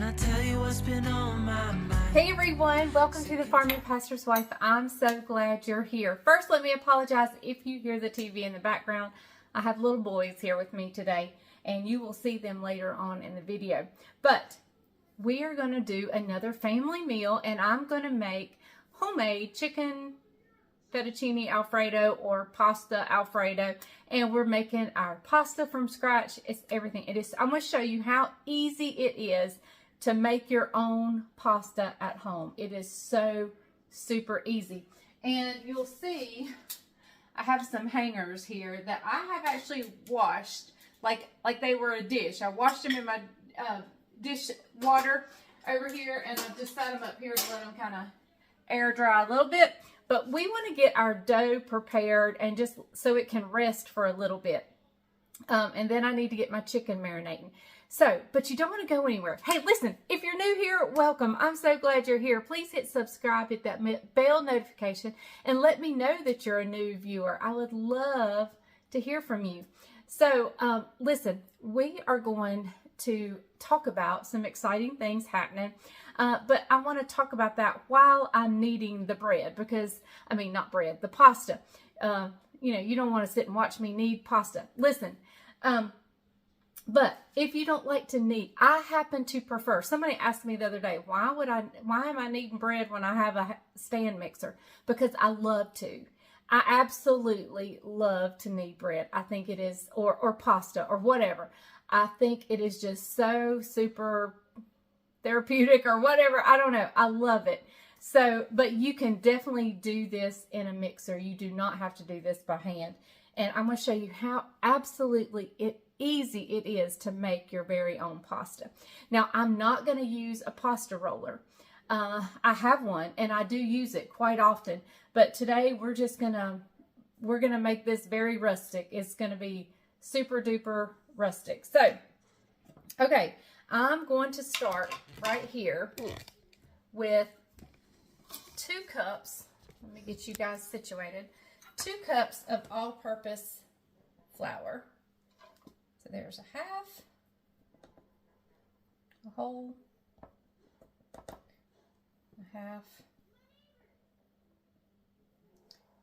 Can I tell you what's been on my mind? Hey everyone, welcome to the Farming Pastor's Wife. I'm so glad you're here. First, let me apologize if you hear the TV in the background. I have little boys here with me today, and you will see them later on in the video. But we are going to do another family meal, and I'm going to make homemade chicken fettuccine alfredo or pasta alfredo, and we're making our pasta from scratch. It's everything. I'm going to show you how easy it is to make your own pasta at home. It is so super easy. And you'll see I have some hangers here that I have actually washed like they were a dish. I washed them in my dish water over here, and I just set them up here to let them kind of air dry a little bit. But we want to get our dough prepared and just so it can rest for a little bit. And then I need to get my chicken marinating. So, but you don't want to go anywhere. Hey, listen, if you're new here, welcome. I'm so glad you're here. Please hit subscribe, hit that bell notification, and let me know that you're a new viewer. I would love to hear from you. So, listen, we are going to talk about some exciting things happening, but I want to talk about that while I'm kneading the bread because, I mean, not bread, the pasta. You know, you don't want to sit and watch me knead pasta. Listen, but if you don't like to knead, I happen to prefer, somebody asked me the other day, why am I kneading bread when I have a stand mixer? Because I love to. I absolutely love to knead bread. I think it is, or pasta or whatever. I think it is just so super therapeutic or whatever. I don't know. I love it. So, but you can definitely do this in a mixer. You do not have to do this by hand. And I'm going to show you how absolutely easy it is to make your very own pasta. Now, I'm not going to use a pasta roller. I have one and I do use it quite often, but today we're going to make this very rustic. It's going to be super duper rustic. So, okay, I'm going to start right here with 2 cups. Let me get you guys situated. 2 cups of all-purpose flour. So there's a half, a whole, a half,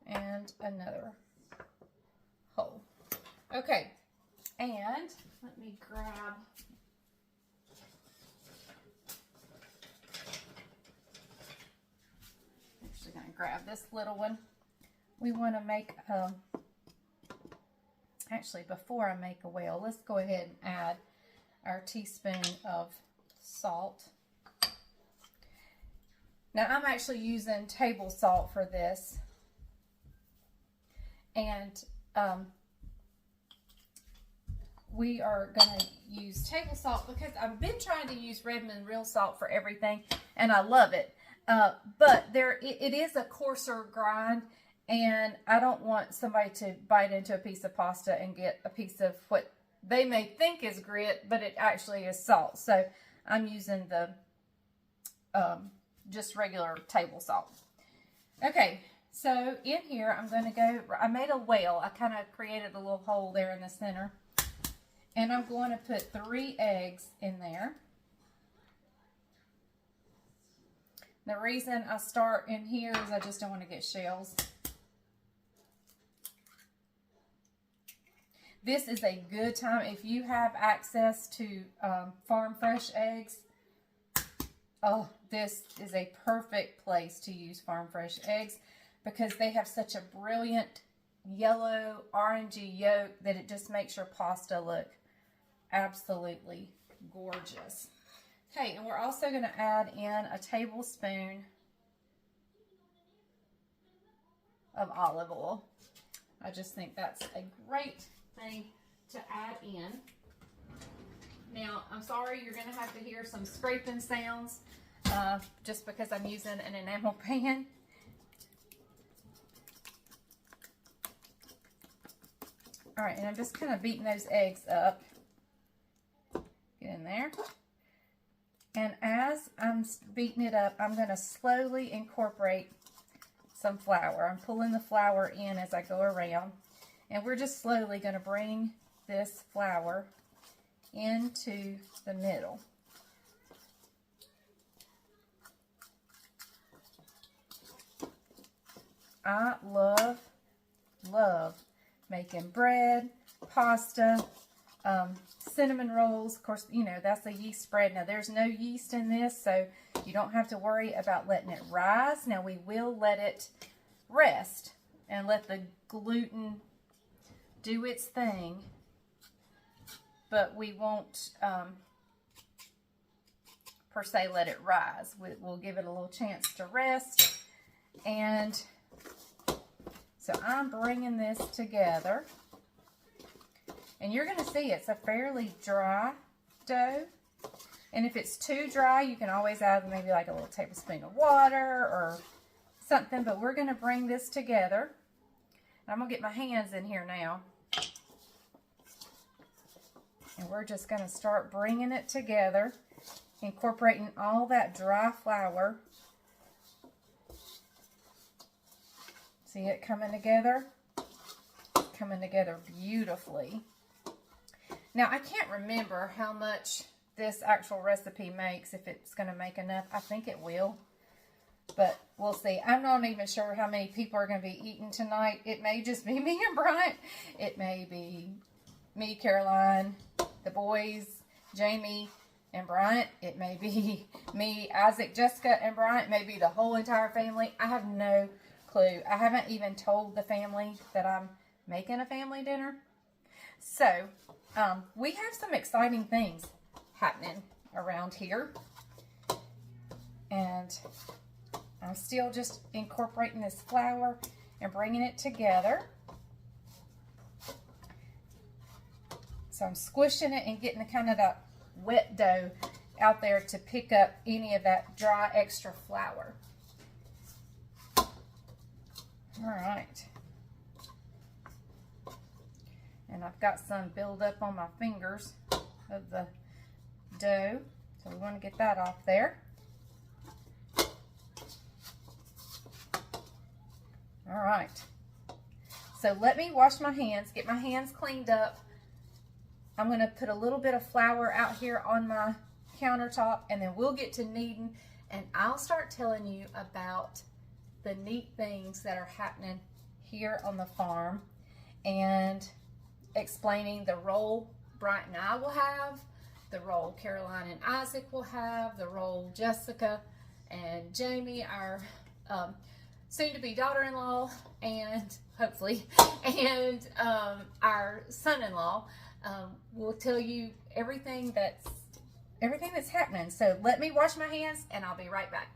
and another whole. Okay, and let me grab, I'm actually going to grab this little one. We want to make, actually before I make a whale, let's go ahead and add our teaspoon of salt. Now I'm actually using table salt for this. And we are going to use table salt because I've been trying to use Redmond real salt for everything and I love it. But it is a coarser grind. And I don't want somebody to bite into a piece of pasta and get a piece of what they may think is grit, but it actually is salt. So I'm using the just regular table salt. Okay, so in here I'm going to go, I made a whale. I kind of created a little hole there in the center. And I'm going to put 3 eggs in there. The reason I start in here is I just don't want to get shells. This is a good time if you have access to farm fresh eggs. Oh, this is a perfect place to use farm fresh eggs because they have such a brilliant yellow, orangey yolk that it just makes your pasta look absolutely gorgeous. Okay, and we're also going to add in a tablespoon of olive oil. I just think that's a great thing to add in. Now, I'm sorry you're going to have to hear some scraping sounds just because I'm using an enamel pan. All right, and I'm just kind of beating those eggs up. Get in there. And as I'm beating it up, I'm going to slowly incorporate some flour. I'm pulling the flour in as I go around. And we're just slowly going to bring this flour into the middle. I love making bread, pasta, cinnamon rolls. Of course, you know, that's a yeast spread. Now, there's no yeast in this, so you don't have to worry about letting it rise. Now, we will let it rest and let the gluten do its thing, but we won't per se let it rise. We'll give it a little chance to rest. And so I'm bringing this together, and you're going to see it's a fairly dry dough. And if it's too dry, you can always add maybe like a little tablespoon of water or something, but we're going to bring this together. I'm going to get my hands in here now. And we're just going to start bringing it together, incorporating all that dry flour. See it coming together? Coming together beautifully. Now, I can't remember how much this actual recipe makes, if it's going to make enough. I think it will, but we'll see. I'm not even sure how many people are going to be eating tonight. It may just be me and Bryant. It may be me, Caroline, the boys, Jamie, and Bryant. It may be me, Isaac, Jessica, and Bryant. It may be the whole entire family. I have no clue. I haven't even told the family that I'm making a family dinner. So, we have some exciting things happening around here. And I'm still just incorporating this flour and bringing it together. So I'm squishing it and getting the kind of that wet dough out there to pick up any of that dry extra flour. All right. And I've got some build up on my fingers of the dough, so we want to get that off there. All right. So let me wash my hands, get my hands cleaned up. I'm going to put a little bit of flour out here on my countertop, and then we'll get to kneading, and I'll start telling you about the neat things that are happening here on the farm, and explaining the role Bryant and I will have, the role Caroline and Isaac will have, the role Jessica and Jamie, our soon-to-be daughter-in-law, and hopefully, and our son-in-law will tell you everything that's happening. So let me wash my hands, and I'll be right back.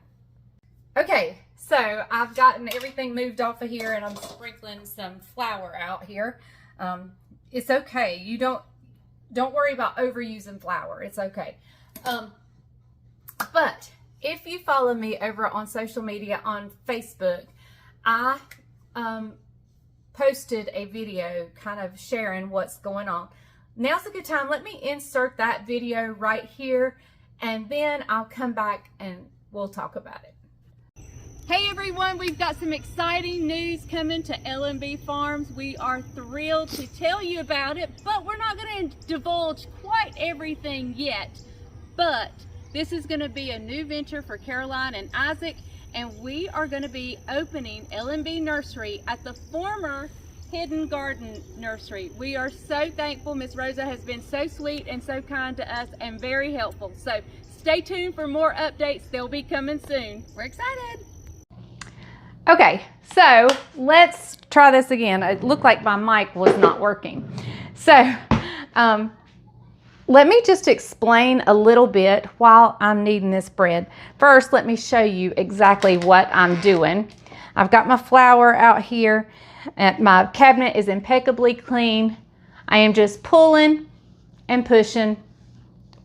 Okay, so I've gotten everything moved off of here, and I'm sprinkling some flour out here. It's okay. You don't worry about overusing flour. It's okay. But if you follow me over on social media on Facebook, I posted a video kind of sharing what's going on. Now's a good time. Let me insert that video right here, and then I'll come back and we'll talk about it. Hey everyone, we've got some exciting news coming to L&B Farms. We are thrilled to tell you about it, but we're not going to divulge quite everything yet. But this is going to be a new venture for Caroline and Isaac, and we are going to be opening L&B Nursery at the former Hidden Garden Nursery. We are so thankful. Miss Rosa has been so sweet and so kind to us and very helpful. So stay tuned for more updates. They'll be coming soon. We're excited. Okay, so let's try this again. It looked like my mic was not working. So let me just explain a little bit while I'm kneading this bread. First, let me show you exactly what I'm doing. I've got my flour out here, and my cabinet is impeccably clean. I am just pulling and pushing,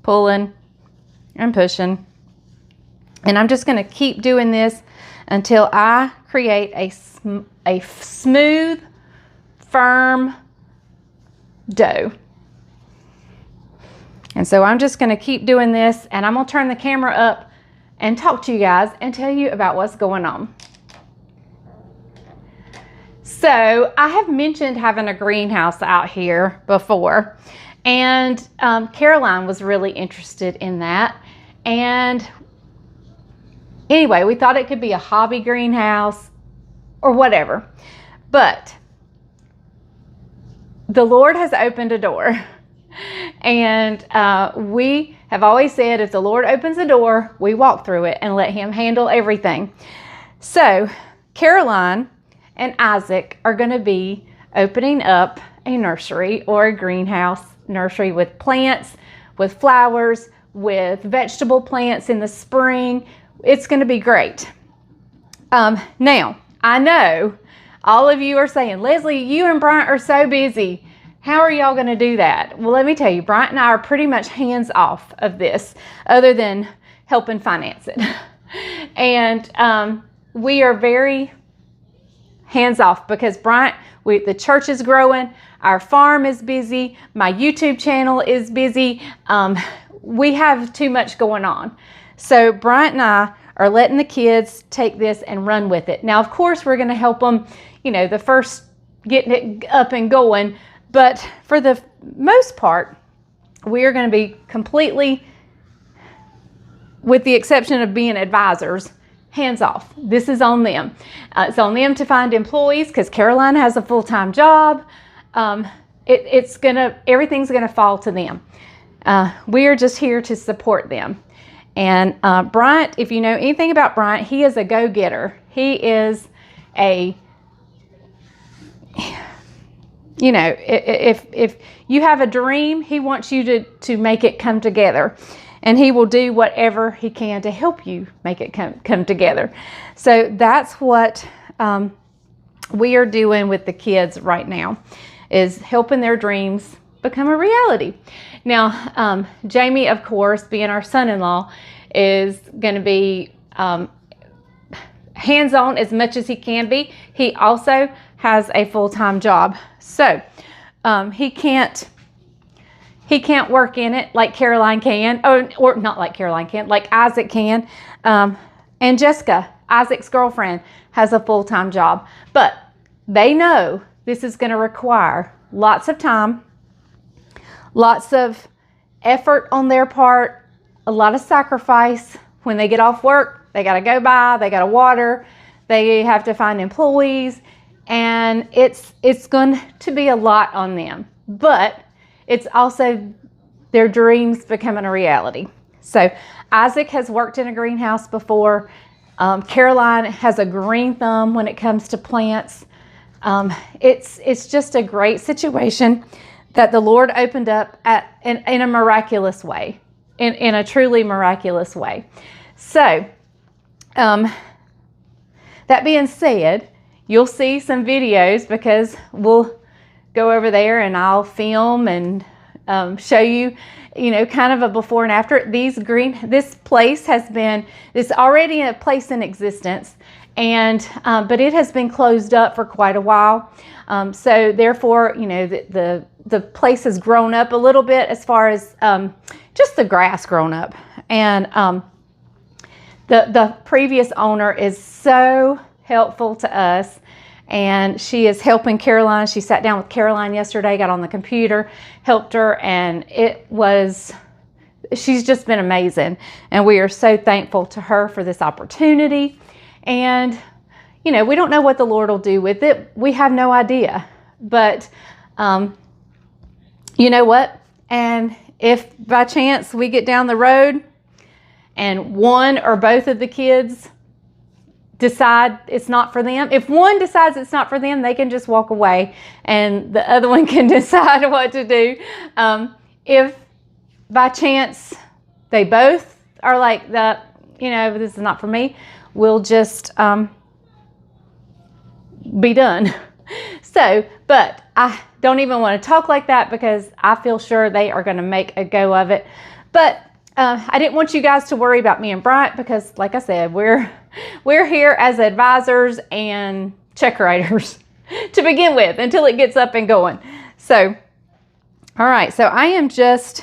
pulling and pushing. And I'm just going to keep doing this until I create a smooth, firm dough. And so I'm just going to keep doing this, and I'm going to turn the camera up and talk to you guys and tell you about what's going on. So I have mentioned having a greenhouse out here before, and Caroline was really interested in that. And anyway, we thought it could be a hobby greenhouse or whatever. But the Lord has opened a door. And we have always said, if the Lord opens a door, we walk through it and let him handle everything. So Caroline and Isaac are going to be opening up a nursery or a greenhouse nursery with plants, with flowers, with vegetable plants in the spring. It's going to be great. Now, I know all of you are saying, Leslie, you and Bryant are so busy. How are y'all going to do that? Well, let me tell you, Bryant and I are pretty much hands off of this, other than helping finance it. And we are very hands off because Bryant, the church is growing, our farm is busy, my YouTube channel is busy. We have too much going on. So Bryant and I are letting the kids take this and run with it. Now, of course, we're going to help them, the first getting it up and going. But for the most part, we are going to be completely, with the exception of being advisors, hands off. This is on them. It's on them to find employees because Caroline has a full-time job. Everything's going to fall to them. We are just here to support them. And Bryant, if you know anything about Bryant, he is a go-getter. He is if you have a dream, he wants you to make it come together. And he will do whatever he can to help you make it come together. So that's what we are doing with the kids right now, is helping their dreams become a reality. Now, Jamie, of course, being our son-in-law, is going to be hands-on as much as he can be. He also has a full-time job. So he can't work in it like Caroline can, or not like Caroline can, like Isaac can. And Jessica, Isaac's girlfriend, has a full-time job. But they know this is going to require lots of time, lots of effort on their part, a lot of sacrifice. When they get off work, they got to go by, they got to water, they have to find employees, and it's going to be a lot on them. But it's also their dreams becoming a reality. So Isaac has worked in a greenhouse before. Caroline has a green thumb when it comes to plants. It's just a great situation that the Lord opened up in a miraculous way, in a truly miraculous way. So that being said, you'll see some videos because we'll go over there and I'll film and show you, kind of a before and after. This place it's already a place in existence, and but it has been closed up for quite a while. So therefore, the place has grown up a little bit as far as just the grass grown up. And the previous owner is so helpful to us, and she is helping Caroline. She sat down with Caroline yesterday, got on the computer, helped her, and she's just been amazing. And we are so thankful to her for this opportunity. And, we don't know what the Lord will do with it. We have no idea. But, you know what? And if by chance we get down the road and one or both of the kids decide it's not for them, if one decides it's not for them, they can just walk away and the other one can decide what to do. If by chance they both are like that, this is not for me, we'll just be done. So, but I don't even want to talk like that because I feel sure they are going to make a go of it. But I didn't want you guys to worry about me and Bryant because, like I said, we're here as advisors and check writers to begin with until it gets up and going. So, all right. So I am just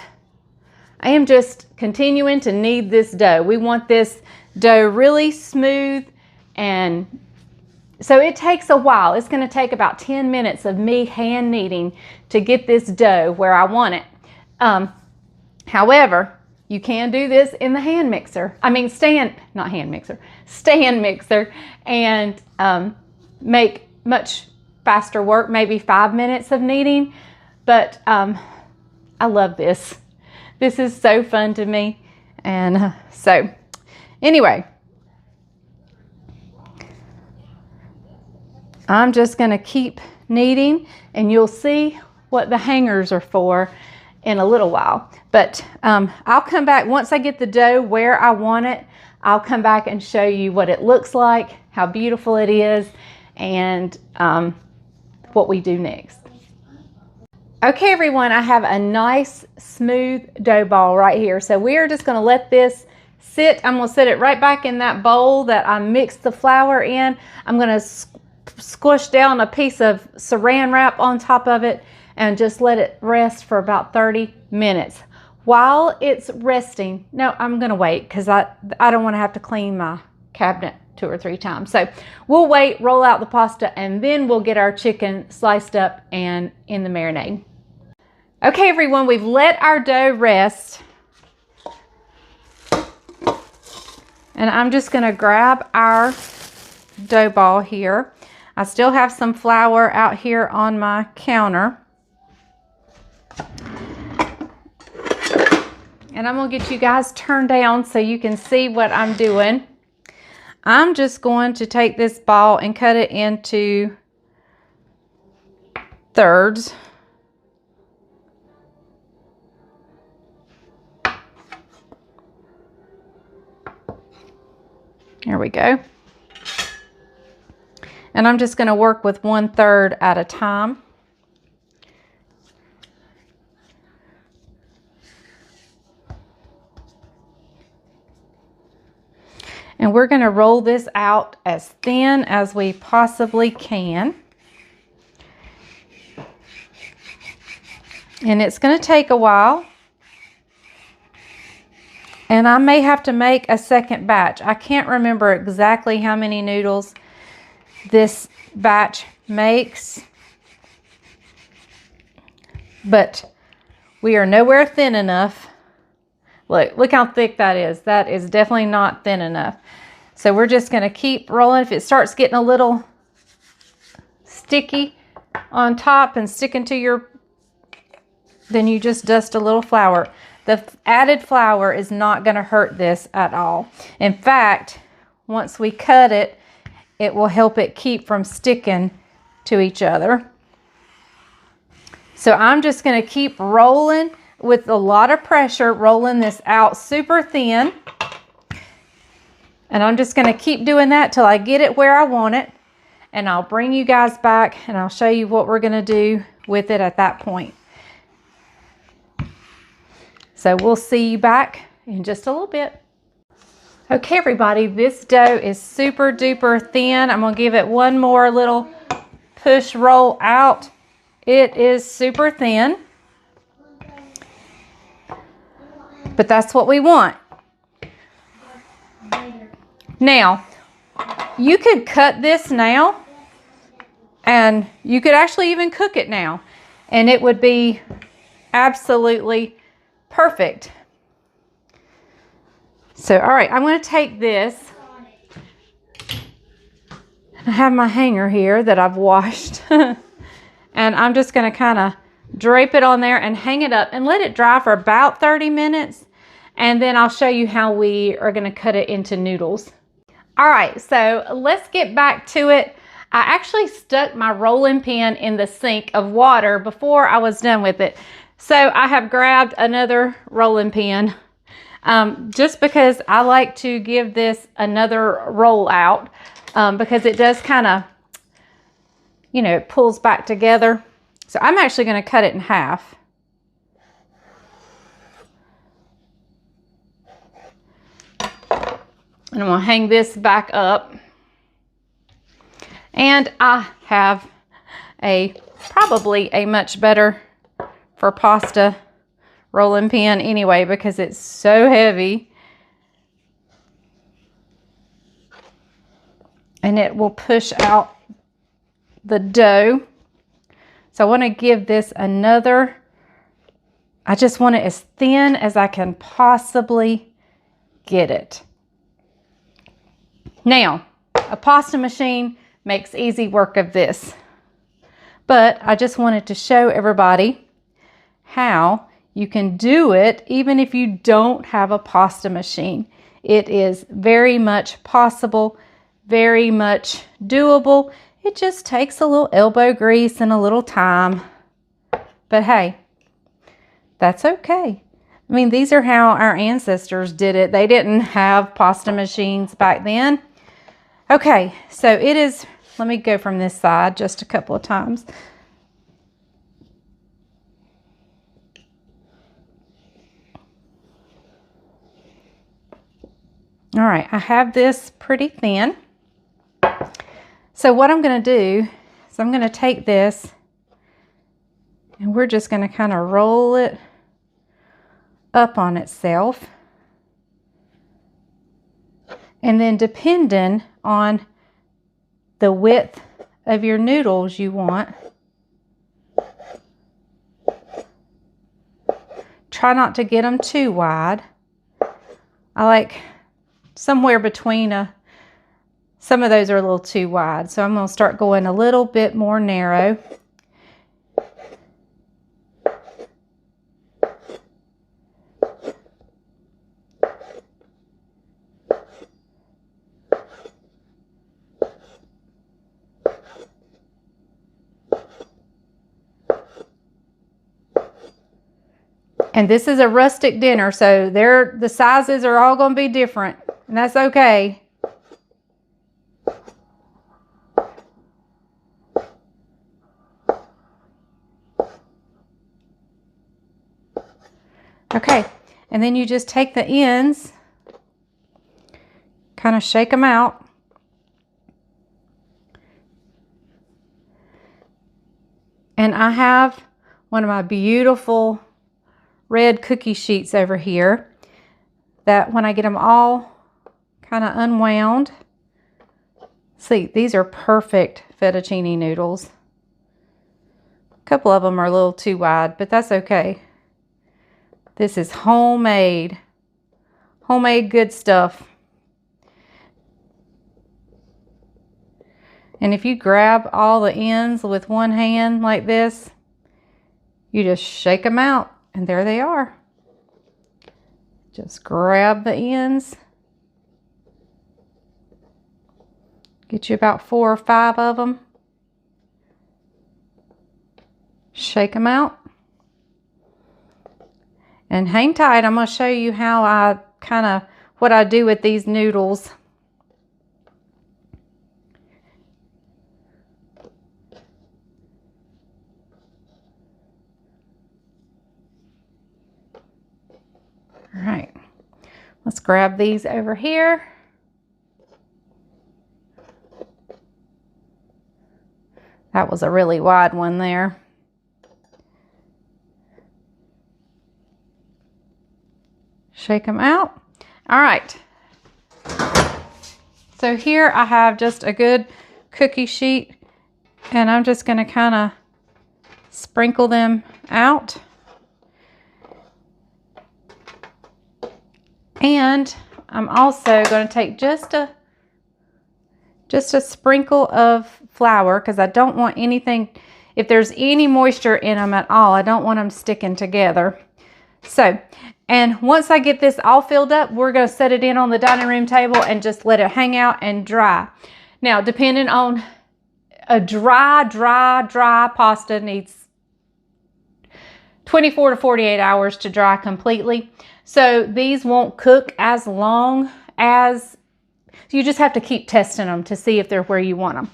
continuing to knead this dough. We want this dough really smooth, and so it takes a while. It's going to take about 10 minutes of me hand kneading to get this dough where I want it. However, you can do this in the stand mixer. And make much faster work, maybe 5 minutes of kneading. But I love this. This is so fun to me. And so anyway, I'm just going to keep kneading, and you'll see what the hangers are for in a little while. But I'll come back once I get the dough where I want it. I'll come back and show you what it looks like, how beautiful it is, and what we do next. Okay, everyone, I have a nice smooth dough ball right here. So we are just going to let this sit. I'm going to set it right back in that bowl that I mixed the flour in. I'm going to squish down a piece of saran wrap on top of it and just let it rest for about 30 minutes. While it's resting, no, I'm going to wait because I don't want to have to clean my cabinet 2 or 3 times. So we'll wait, roll out the pasta, and then we'll get our chicken sliced up and in the marinade. Okay, everyone, we've let our dough rest. And I'm just going to grab our dough ball here. I still have some flour out here on my counter. And I'm going to get you guys turned down so you can see what I'm doing. I'm just going to take this ball and cut it into thirds. There we go. And I'm just going to work with 1/3 at a time. And we're going to roll this out as thin as we possibly can. And it's going to take a while. And I may have to make a second batch. I can't remember exactly how many noodles this batch makes. But we are nowhere thin enough. Look how thick that is. That is definitely not thin enough. So we're just going to keep rolling. If it starts getting a little sticky on top and sticking to your, then you just dust a little flour. The added flour is not going to hurt this at all. In fact, once we cut it, it will help it keep from sticking to each other. So I'm just going to keep rolling with a lot of pressure, rolling this out super thin. And I'm just going to keep doing that till I get it where I want it. And I'll bring you guys back and I'll show you what we're going to do with it at that point. So we'll see you back in just a little bit. Okay, everybody, this dough is super duper thin. I'm going to give it one more little push roll out. It is super thin. But that's what we want. Now, you could cut this now, and you could actually even cook it now, and it would be absolutely perfect. So, all right, I'm going to take this. I have my hanger here that I've washed, and I'm just going to kind of drape it on there and hang it up and let it dry for about 30 minutes. And then I'll show you how we are going to cut it into noodles. All right, so let's get back to it. I actually stuck my rolling pin in the sink of water before I was done with it. So I have grabbed another rolling pin just because I like to give this another roll out because it does kind of, you know, it pulls back together. So I'm actually going to cut it in half. And I'm going to hang this back up. And I have probably a much better for pasta rolling pin anyway because it's so heavy. And it will push out the dough. So I want to give this another, I just want it as thin as I can possibly get it. Now, a pasta machine makes easy work of this. But I just wanted to show everybody how you can do it even if you don't have a pasta machine. It is very much possible, very much doable. It just takes a little elbow grease and a little time. But hey, that's okay. I mean, these are how our ancestors did it. They didn't have pasta machines back then. Okay, so it is, let me go from this side just a couple of times. All right, I have this pretty thin. So what I'm going to do is I'm going to take this and we're just going to kind of roll it up on itself. And then depending on the width of your noodles you want, try not to get them too wide. I like somewhere between some of those are a little too wide, so I'm going to start going a little bit more narrow. And this is a rustic dinner, so the sizes are all going to be different, and that's okay. Okay, and then you just take the ends, kind of shake them out. And I have one of my beautiful red cookie sheets over here that when I get them all kind of unwound, see, these are perfect fettuccine noodles. A couple of them are a little too wide, but that's okay. This is homemade good stuff. And if you grab all the ends with one hand like this, you just shake them out. And there they are. Just grab the ends. Get you about 4 or 5 of them. Shake them out. And hang tight. I'm going to show you how what I do with these noodles. All right, let's grab these over here. That was a really wide one there. Shake them out. All right. So here I have just a good cookie sheet, and I'm just going to kind of sprinkle them out. And I'm also going to take just a sprinkle of flour, because I don't want anything, if there's any moisture in them at all, I don't want them sticking together. So, and once I get this all filled up, we're going to set it in on the dining room table and just let it hang out and dry. Now, depending on a dry pasta needs 24 to 48 hours to dry completely. So these won't cook as long as, you just have to keep testing them to see if they're where you want them.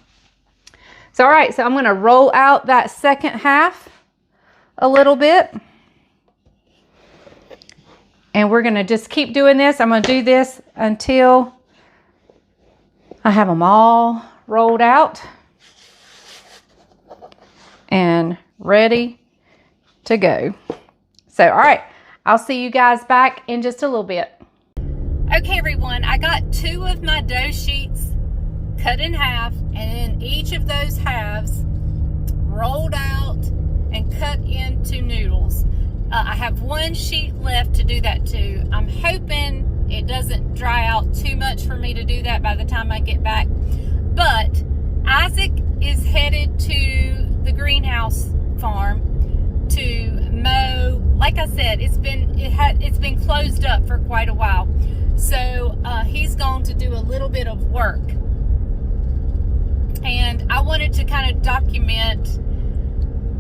So, all right, so I'm going to roll out that second half a little bit. And we're going to just keep doing this. I'm going to do this until I have them all rolled out and ready to go. So, all right, I'll see you guys back in just a little bit. Okay, everyone, I got 2 of my dough sheets cut in half, and then each of those halves rolled out and cut into noodles. I have 1 sheet left to do that too. I'm hoping it doesn't dry out too much for me to do that by the time I get back. But Isaac is headed to the greenhouse farm to mow. Like I said, it's been closed up for quite a while. So he's going to do a little bit of work. And I wanted to kind of document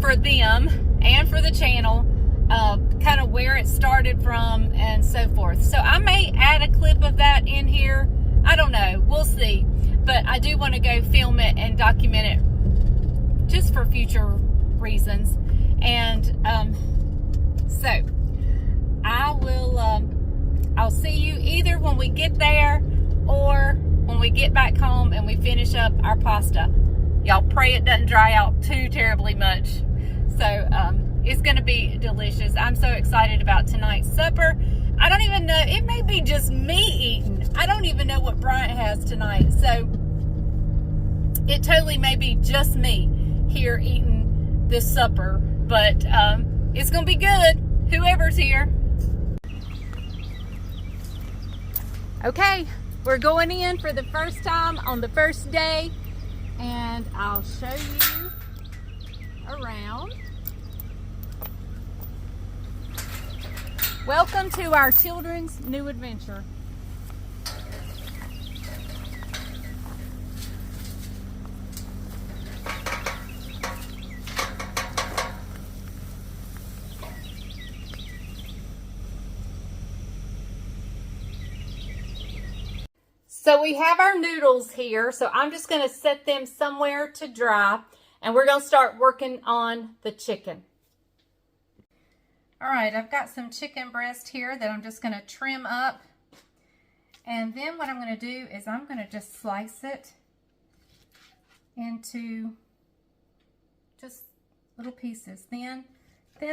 for them and for the channel kind of where it started from and so forth. So I may add a clip of that in here. I don't know. We'll see. But I do want to go film it and document it just for future reasons. And so I will I'll see you either when we get there or when we get back home and we finish up our pasta. Y'all pray it doesn't dry out too terribly much. So it's going to be delicious. I'm so excited about tonight's supper. I don't even know. It may be just me eating. I don't even know what Bryant has tonight. So it totally may be just me here eating this supper. But it's going to be good. Whoever's here. Okay. We're going in for the first time on the first day. And I'll show you around. Welcome to our children's new adventure. So we have our noodles here, so I'm just going to set them somewhere to dry, and we're going to start working on the chicken. All right, I've got some chicken breast here that I'm just going to trim up. And then what I'm going to do is I'm going to just slice it into just little pieces, thin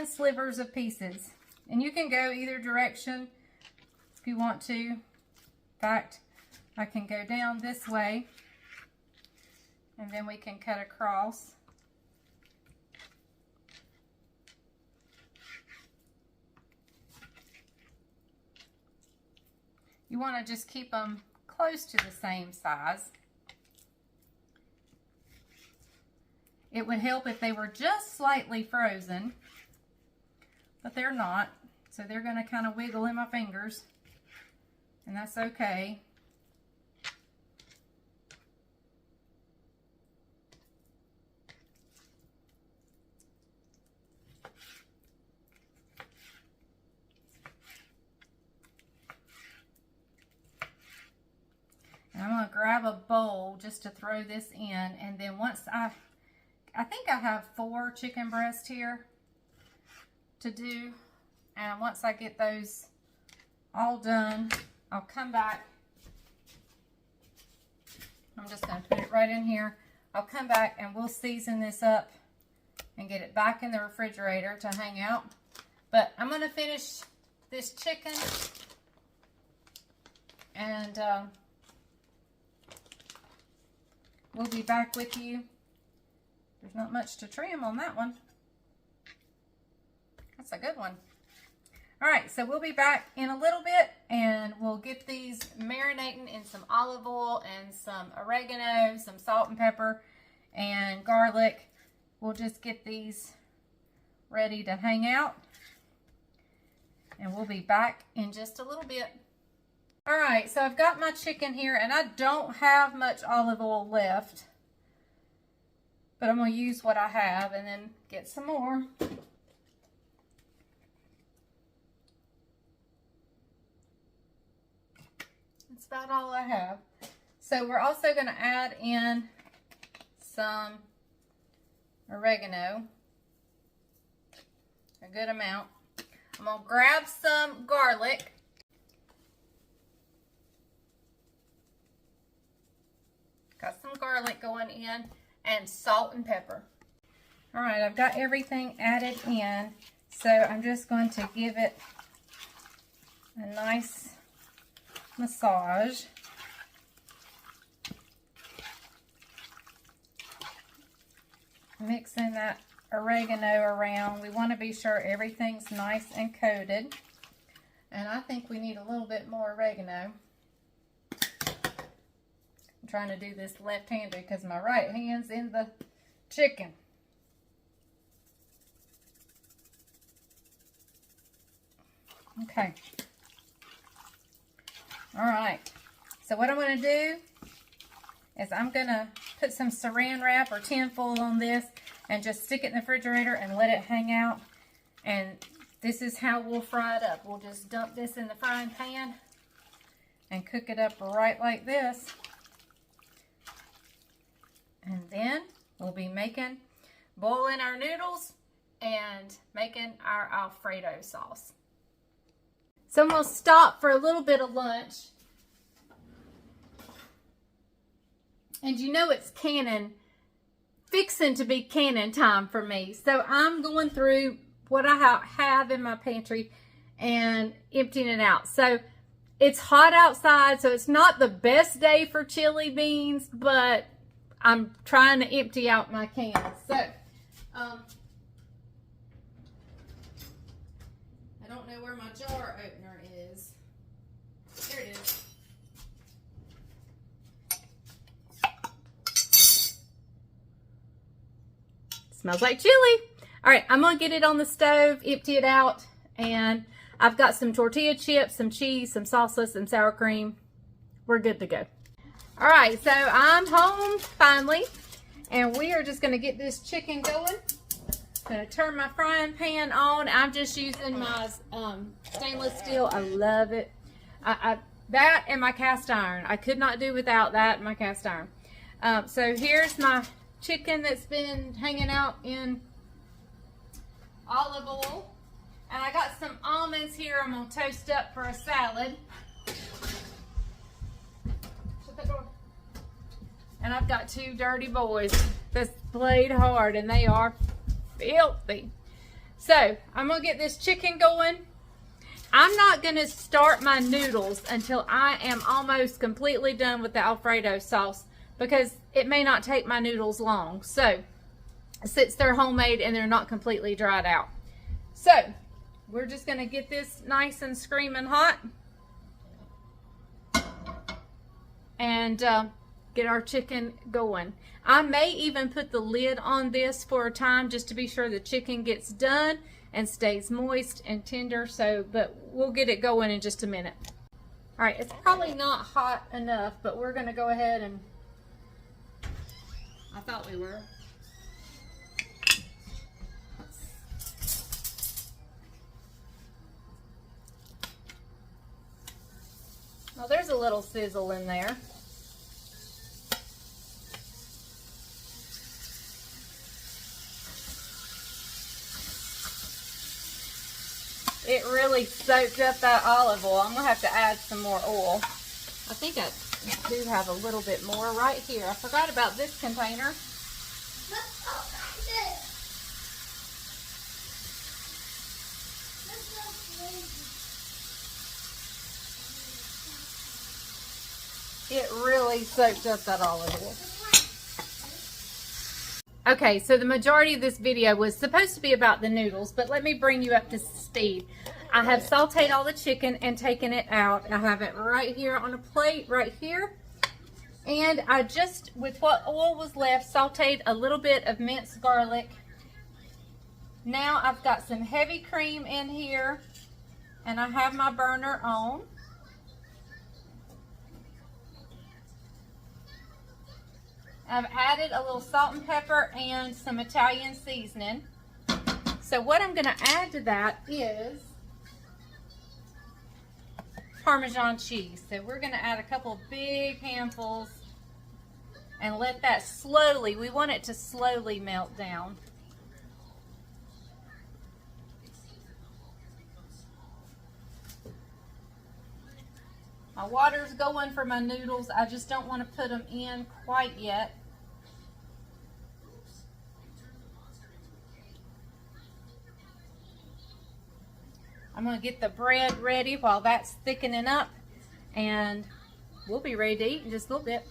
slivers of pieces. And you can go either direction if you want to. In fact, I can go down this way and then we can cut across. You want to just keep them close to the same size. It would help if they were just slightly frozen, but they're not. So they're going to kind of wiggle in my fingers, and that's okay. And I'm going to grab a bowl just to throw this in, and then once I think I have 4 chicken breasts here to do, and once I get those all done, I'll come back. I'm just going to put it right in here. I'll come back and we'll season this up and get it back in the refrigerator to hang out. But I'm going to finish this chicken, and we'll be back with you. There's not much to trim on that one. That's a good one. All right, so we'll be back in a little bit, and we'll get these marinating in some olive oil and some oregano, some salt and pepper, and garlic. We'll just get these ready to hang out, and we'll be back in just a little bit. All right, so I've got my chicken here, and I don't have much olive oil left, but I'm going to use what I have and then get some more. That's about all I have. So we're also going to add in some oregano, a good amount. I'm going to grab some garlic. Got some garlic going in, and salt and pepper. All right, I've got everything added in, so I'm just going to give it a nice massage. Mixing that oregano around. We want to be sure everything's nice and coated. And I think we need a little bit more oregano. I'm trying to do this left-handed because my right hand's in the chicken. Okay. All right. So what I'm going to do is I'm going to put some saran wrap or tinfoil on this and just stick it in the refrigerator and let it hang out. And this is how we'll fry it up. We'll just dump this in the frying pan and cook it up right like this. And then we'll be boiling our noodles and making our alfredo sauce. So I'm going to stop for a little bit of lunch. And you know it's fixing to be canning time for me. So I'm going through what I have in my pantry and emptying it out. So it's hot outside, so it's not the best day for chili beans, but I'm trying to empty out my cans. So, I don't know where my jar opener is. There it is. Smells like chili. All right, I'm gonna get it on the stove, empty it out, and I've got some tortilla chips, some cheese, some salsa, some sour cream. We're good to go. All right, so I'm home finally, and we are just gonna get this chicken going. I'm gonna turn my frying pan on. I'm just using my stainless steel. I love it. That and my cast iron. I could not do without that and my cast iron. So here's my chicken that's been hanging out in olive oil. And I got some almonds here I'm going to toast up for a salad. Shut that door. And I've got two dirty boys that's played hard, and they are filthy. So I'm going to get this chicken going. I'm not going to start my noodles until I am almost completely done with the alfredo sauce, because it may not take my noodles long. So since they're homemade and they're not completely dried out. So we're just going to get this nice and screaming hot and get our chicken going. I may even put the lid on this for a time just to be sure the chicken gets done and stays moist and tender. So, but we'll get it going in just a minute. All right, it's probably not hot enough, but we're going to go ahead and, I thought we were. Well, there's a little sizzle in there. It really soaked up that olive oil. I'm going to have to add some more oil. I think I do have a little bit more right here. I forgot about this container. It really soaked up that olive oil. Okay, so the majority of this video was supposed to be about the noodles, but let me bring you up to speed. I have sauteed all the chicken and taken it out. I have it right here on a plate right here. And I just, with what oil was left, sauteed a little bit of minced garlic. Now I've got some heavy cream in here, and I have my burner on. I've added a little salt and pepper and some Italian seasoning. So what I'm going to add to that is Parmesan cheese. So we're going to add a couple of big handfuls and let that slowly, we want it to slowly melt down. My water's going for my noodles. I just don't want to put them in quite yet. I'm going to get the bread ready while that's thickening up, and we'll be ready to eat in just a little bit.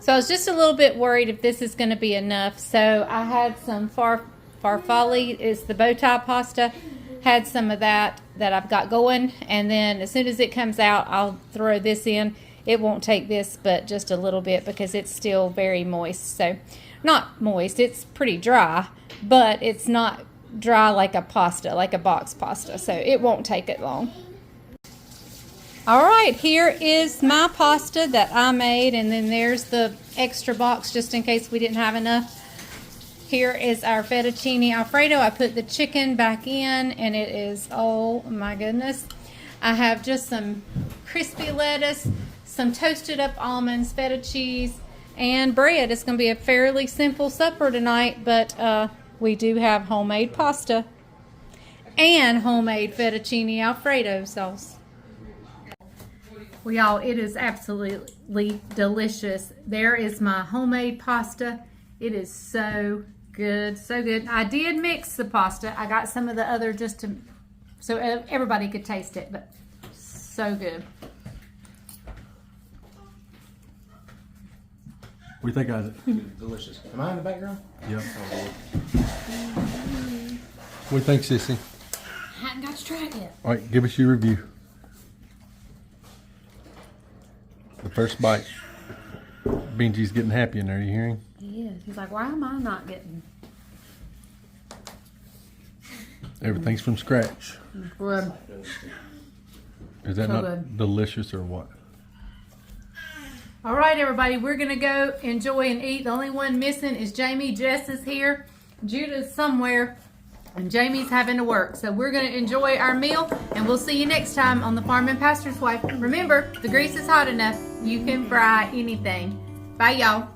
So I was just a little bit worried if this is going to be enough. So I had some farfalle, it's the bow tie pasta. Had some of that I've got going, and then as soon as it comes out, I'll throw this in. it won't take this but just a little bit because it's still very moist. So not moist, it's pretty dry, but it's not dry like a pasta, like a box pasta. So it won't take it long. All right, here is my pasta that I made, and then there's the extra box just in case we didn't have enough. Here is our fettuccine alfredo. I put the chicken back in, and it is, oh my goodness. I have just some crispy lettuce, some toasted up almonds, feta cheese, and bread. It's going to be a fairly simple supper tonight, but we do have homemade pasta and homemade fettuccine alfredo sauce. Well, y'all, it is absolutely delicious. There is my homemade pasta. It is so good, so good. I did mix the pasta. I got some of the other just to, so everybody could taste it, but so good. What do you think, Isaac? Delicious. Am I in the background? Yep. What do you think, Sissy? I haven't got to try it yet. All right, give us your review. The first bite. Benji's getting happy in there, you hearing? He is. He's like, why am I not getting? Everything's from scratch. Good. Is that So not good. delicious or what? All right, everybody, we're going to go enjoy and eat. The only one missing is Jamie. Jess is here. Judah's somewhere. And Jamie's having to work. So we're going to enjoy our meal. And we'll see you next time on The Farm and Pastor's Wife. Remember, the grease is hot enough. You can fry anything. Bye, y'all.